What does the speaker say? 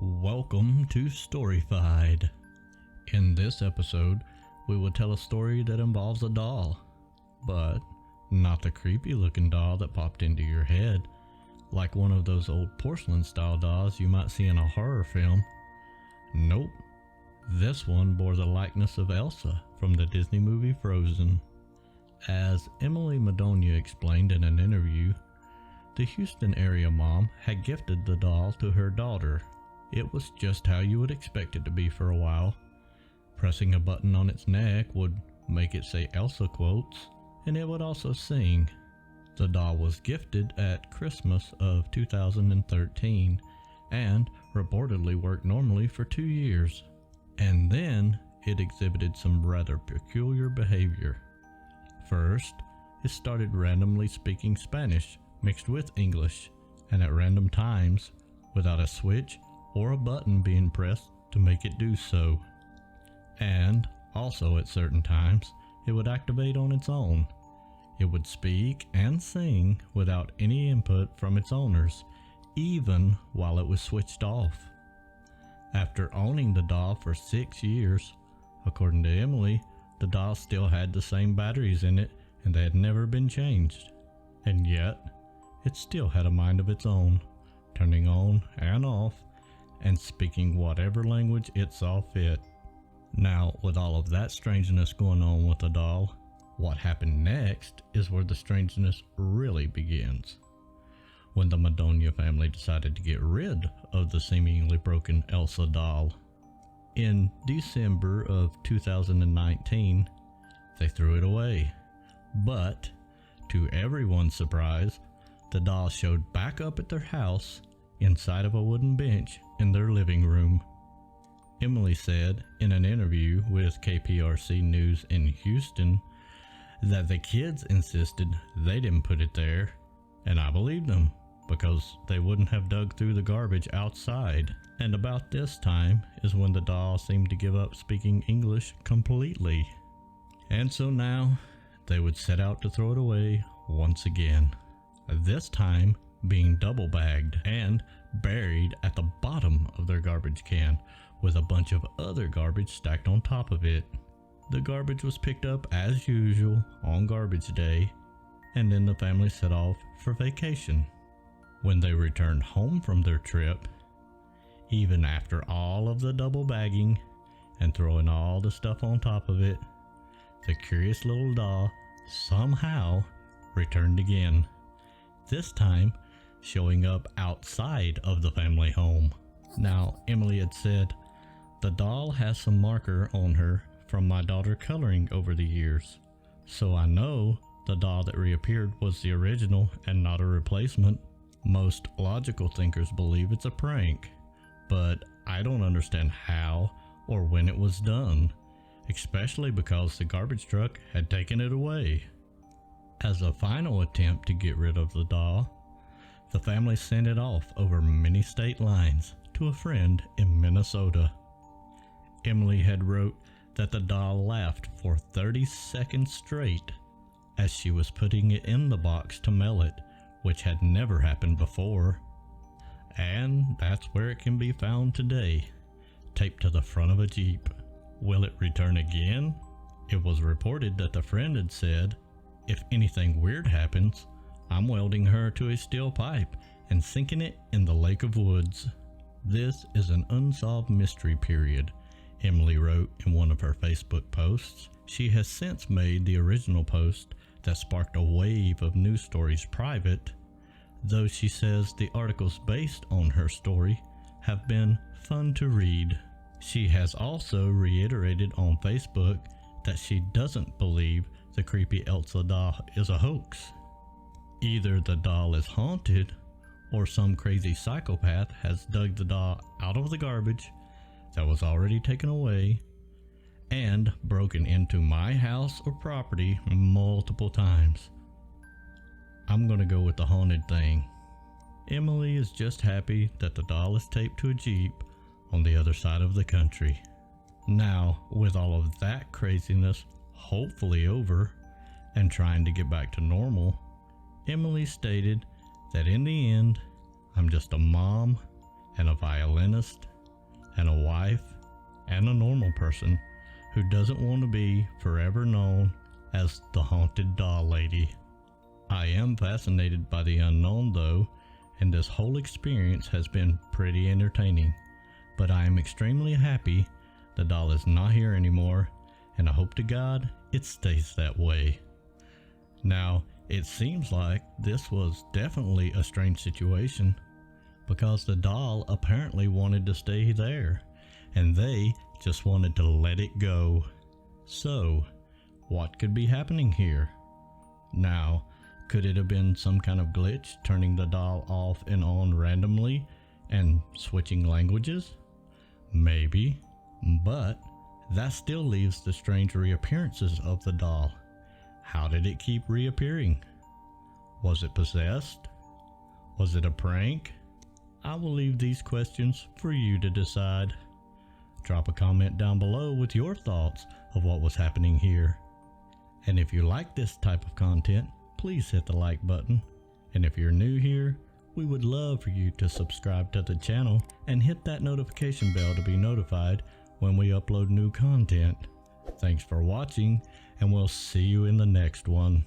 Welcome to Storifide. In this episode, we will tell a story that involves a doll, but not the creepy looking doll that popped into your head, like one of those old porcelain style dolls you might see in a horror film. Nope, this one bore the likeness of Elsa from the Disney movie Frozen. As Emily Madonia explained in an interview, the Houston area mom had gifted the doll to her daughter. It was just how you would expect it to be for a while. Pressing a button on its neck would make it say Elsa quotes, and it would also sing. The doll was gifted at Christmas of 2013 and reportedly worked normally for 2 years. And then it exhibited some rather peculiar behavior. First, it started randomly speaking Spanish mixed with English, and at random times, without a switch or a button being pressed to make it do so. And also at certain times, it would activate on its own. It would speak and sing without any input from its owners, even while it was switched off. After owning the doll for 6 years, according to Emily, the doll still had the same batteries in it and they had never been changed. And yet, it still had a mind of its own, turning on and off and speaking whatever language it saw fit. Now, with all of that strangeness going on with the doll, what happened next is where the strangeness really begins. When the Madonia family decided to get rid of the seemingly broken Elsa doll. In December of 2019, they threw it away. But, to everyone's surprise, the doll showed back up at their house inside of a wooden bench in their living room. Emily said in an interview with KPRC News in Houston that the kids insisted they didn't put it there, and I believed them because they wouldn't have dug through the garbage outside. And about this time is when the doll seemed to give up speaking English completely. And so now they would set out to throw it away once again, this time being double bagged and buried at the bottom of their garbage can with a bunch of other garbage stacked on top of it. The garbage was picked up as usual on garbage day, and then the family set off for vacation. When they returned home from their trip, even after all of the double bagging and throwing all the stuff on top of it, the curious little doll somehow returned again, this time showing up outside of the family home. Now, Emily had said, "The doll has some marker on her from my daughter coloring over the years, so I know the doll that reappeared was the original and not a replacement. Most logical thinkers believe it's a prank, but I don't understand how or when it was done, especially because the garbage truck had taken it away." As a final attempt to get rid of the doll, the family sent it off over many state lines to a friend in Minnesota. Emily had wrote that the doll laughed for 30 seconds straight as she was putting it in the box to mail it, which had never happened before. And that's where it can be found today, taped to the front of a Jeep. Will it return again? It was reported that the friend had said, "If anything weird happens, I'm welding her to a steel pipe and sinking it in the lake of woods." This is an unsolved mystery period, Emily wrote in one of her Facebook posts. She has since made the original post that sparked a wave of news stories private, though she says the articles based on her story have been fun to read. She has also reiterated on Facebook that she doesn't believe the creepy Elsa doll is a hoax. Either the doll is haunted, or some crazy psychopath has dug the doll out of the garbage that was already taken away and broken into my house or property multiple times. I'm gonna go with the haunted thing. Emily is just happy that the doll is taped to a Jeep on the other side of the country. Now, with all of that craziness hopefully over and trying to get back to normal, Emily stated that in the end, I'm just a mom and a violinist, and a wife, and a normal person who doesn't want to be forever known as the haunted doll lady. I am fascinated by the unknown though, and this whole experience has been pretty entertaining, but I am extremely happy the doll is not here anymore, and I hope to God it stays that way. Now, it seems like this was definitely a strange situation, because the doll apparently wanted to stay there, and they just wanted to let it go. So, what could be happening here? Now, could it have been some kind of glitch turning the doll off and on randomly and switching languages? Maybe, but that still leaves the strange reappearances of the doll. How did it keep reappearing? Was it possessed? Was it a prank? I will leave these questions for you to decide. Drop a comment down below with your thoughts of what was happening here. And if you like this type of content, please hit the like button. And if you're new here, we would love for you to subscribe to the channel and hit that notification bell to be notified when we upload new content. Thanks for watching, and we'll see you in the next one.